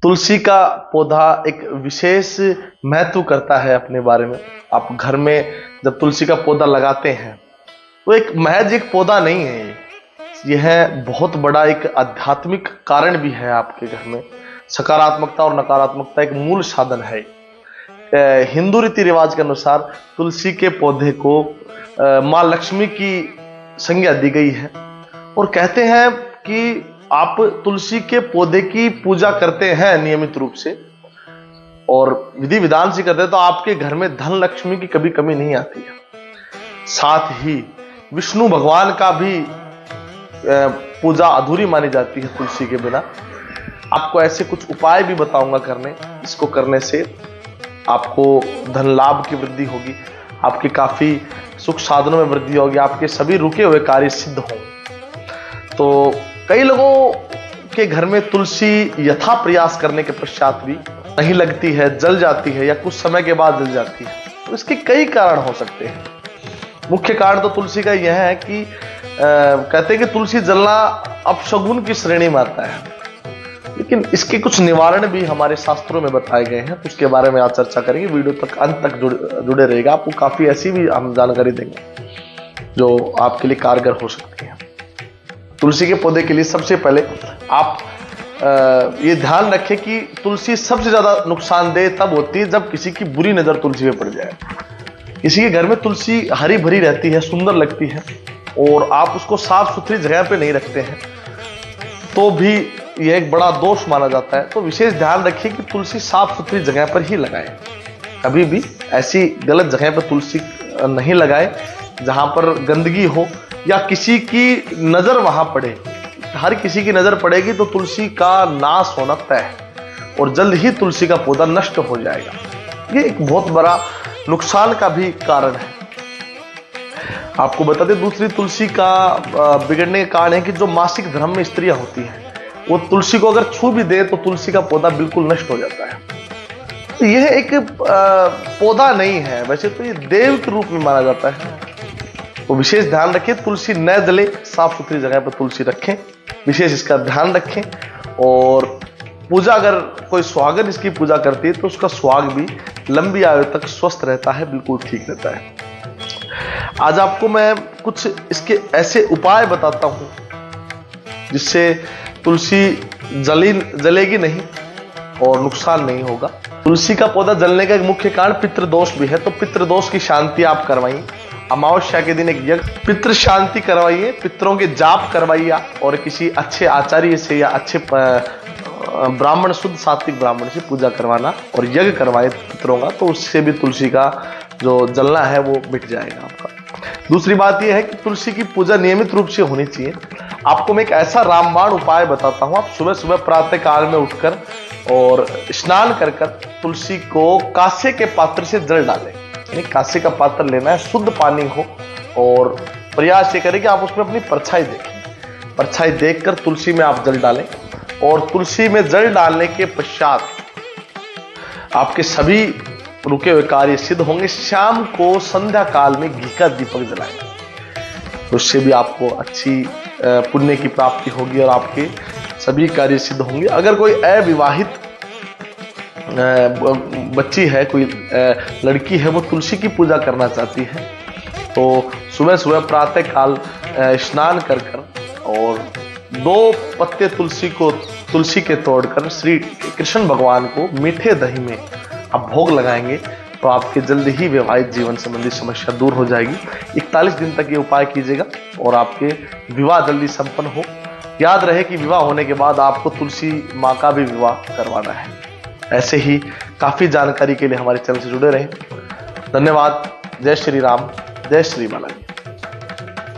तुलसी का पौधा एक विशेष महत्व करता है अपने बारे में। आप घर में जब तुलसी का पौधा लगाते हैं तो एक महज एक पौधा नहीं है, यह बहुत बड़ा एक आध्यात्मिक कारण भी है। आपके घर में सकारात्मकता और नकारात्मकता एक मूल साधन है। हिंदू रीति रिवाज के अनुसार तुलसी के पौधे को माँ लक्ष्मी की संज्ञा दी गई है और कहते हैं कि आप तुलसी के पौधे की पूजा करते हैं नियमित रूप से और विधि विधान से करते हैं तो आपके घर में धन लक्ष्मी की कभी कमी नहीं आती है। साथ ही विष्णु भगवान का भी पूजा अधूरी मानी जाती है तुलसी के बिना। आपको ऐसे कुछ उपाय भी बताऊंगा करने, इसको करने से आपको धन लाभ की वृद्धि होगी, आपके काफी सुख साधनों में वृद्धि होगी, आपके सभी रुके हुए कार्य सिद्ध होंगे। तो कई लोगों के घर में तुलसी यथा प्रयास करने के पश्चात भी नहीं लगती है, जल जाती है या कुछ समय के बाद जल जाती है। तो इसके कई कारण हो सकते हैं। मुख्य कारण तो तुलसी का यह है कि कहते हैं कि तुलसी जलना अपशगुन की श्रेणी में आता है, लेकिन इसके कुछ निवारण भी हमारे शास्त्रों में बताए गए हैं। तो उसके बारे में आज चर्चा करेंगे। वीडियो तक अंत तक जुड़े रहेगा। आपको काफी ऐसी भी हम जानकारी देंगे जो आपके लिए कारगर हो सकती है। तुलसी के पौधे के लिए सबसे पहले आप ये ध्यान रखें कि तुलसी सबसे ज्यादा नुकसानदेह तब होती है जब किसी की बुरी नजर तुलसी पे पड़ जाए। किसी के घर में तुलसी हरी भरी रहती है, सुंदर लगती है और आप उसको साफ सुथरी जगह पे नहीं रखते हैं तो भी यह एक बड़ा दोष माना जाता है। तो विशेष ध्यान रखिए कि तुलसी साफ सुथरी जगह पर ही लगाएं। कभी भी ऐसी गलत जगह पर तुलसी नहीं लगाएं जहां पर गंदगी हो या किसी की नजर वहां पड़े। हर किसी की नजर पड़ेगी तो तुलसी का नाश होना तय है और जल्द ही तुलसी का पौधा नष्ट हो जाएगा। ये एक बहुत बड़ा नुकसान का भी कारण है। आपको बता दें, दूसरी तुलसी का बिगड़ने का कारण है कि जो मासिक धर्म में स्त्रियां होती हैं वो तुलसी को अगर छू भी दे तो तुलसी का पौधा बिल्कुल नष्ट हो जाता है। तो यह एक पौधा नहीं है, वैसे तो ये देव के रूप में माना जाता है। तो विशेष ध्यान रखें तुलसी न जले, साफ सुथरी जगह पर तुलसी रखें, विशेष इसका ध्यान रखें। और पूजा, अगर कोई सुहागन इसकी पूजा करती है तो उसका सुहाग भी लंबी आयु तक स्वस्थ रहता है, बिल्कुल ठीक रहता है। आज आपको मैं कुछ इसके ऐसे उपाय बताता हूं जिससे तुलसी जलेगी नहीं और नुकसान नहीं होगा। तुलसी का पौधा जलने का एक मुख्य कारण पितृदोष भी है, तो पितृदोष की शांति आप करवाइए। अमावस्या के दिन एक यज्ञ पितृ शांति करवाइए, पितरों के जाप करवाइए और किसी अच्छे आचार्य से या अच्छे ब्राह्मण, शुद्ध सात्विक ब्राह्मण से पूजा करवाना और यज्ञ करवाए पितरों का, तो उससे भी तुलसी का जो जलना है वो मिट जाएगा आपका। दूसरी बात यह है कि तुलसी की पूजा नियमित रूप से होनी चाहिए। आपको मैं एक ऐसा रामबाण उपाय बताता हूं। आप सुबह सुबह प्रातः काल में उठकर और स्नान कर तुलसी को कांसे के पात्र से जल डालें। कांसे का पात्र लेना है, शुद्ध पानी हो और प्रयास ये करें कि आप उसमें अपनी परछाई देखें। परछाई देखकर तुलसी में आप जल डालें और तुलसी में जल डालने के पश्चात आपके सभी रुके हुए कार्य सिद्ध होंगे। शाम को संध्या काल में घी का दीपक जलाएं, तो उससे भी आपको अच्छी पुण्य की प्राप्ति होगी और आपके सभी कार्य सिद्ध होंगे। अगर कोई अविवाहित बच्ची है, कोई लड़की है, वो तुलसी की पूजा करना चाहती है तो सुबह सुबह प्रातः काल स्नान कर और 2 पत्ते तुलसी के तोड़कर श्री कृष्ण भगवान को मीठे दही में आप भोग लगाएंगे तो आपके जल्द ही वैवाहिक जीवन संबंधी समस्या दूर हो जाएगी। 41 दिन तक ये उपाय कीजिएगा और आपके विवाह जल्दी संपन्न हो। याद रहे कि विवाह होने के बाद आपको तुलसी माँ का भी विवाह करवाना है। ऐसे ही काफी जानकारी के लिए हमारे चैनल से जुड़े रहें। धन्यवाद। जय श्री राम, जय श्री बालाजी।